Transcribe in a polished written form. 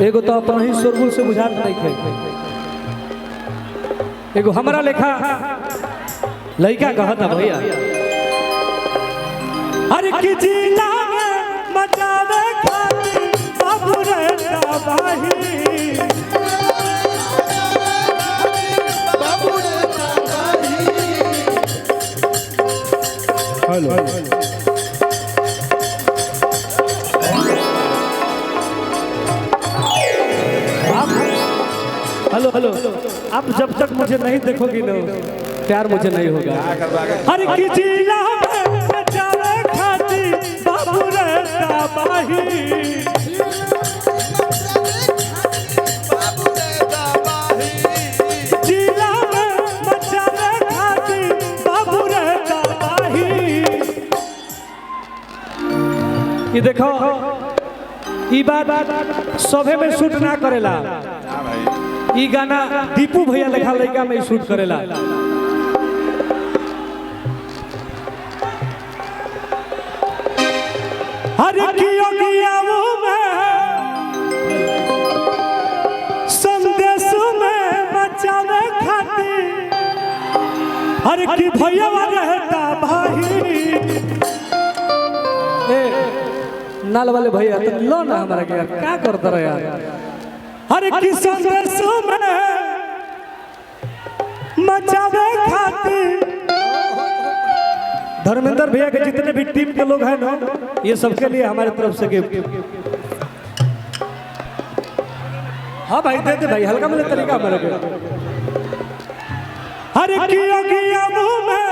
एगो तो अपना ही शोरगुल से बुझात नहीं थे, एगो हमारा लेखा लड़का कहता भैया अरे कि जिला में मचावे खाती बाबू रे दबाही हेलो हेलो हेलो आप जब तक मुझे नहीं देखोगी ना प्यार मुझे नहीं होगा। हर की जिला में मचावे खाती बाबू रे दबाही जिला में मचावे खाती बाबू रे दबाही। ये देखो ई बात सभे में शूट ना करेला, ई गाना दीपू भैया लिखा लड़का में शूट करेला। हर कियो कियावो में संदेश में बचावे खाती हर की भैया रहता भाई। ए नाल वाले भैया तो लो ना हमारा के यार क्या करता रहे यार। हर की संदेश में मचावे खाती धर्मेंद्र भैया के जितने भी टीम के लोग हैं ना ये सबके लिए हमारे तरफ से गिफ्ट। हाँ भाई दे दे भाई हल्का मिले तरीका मेरे को। हर की मुंह में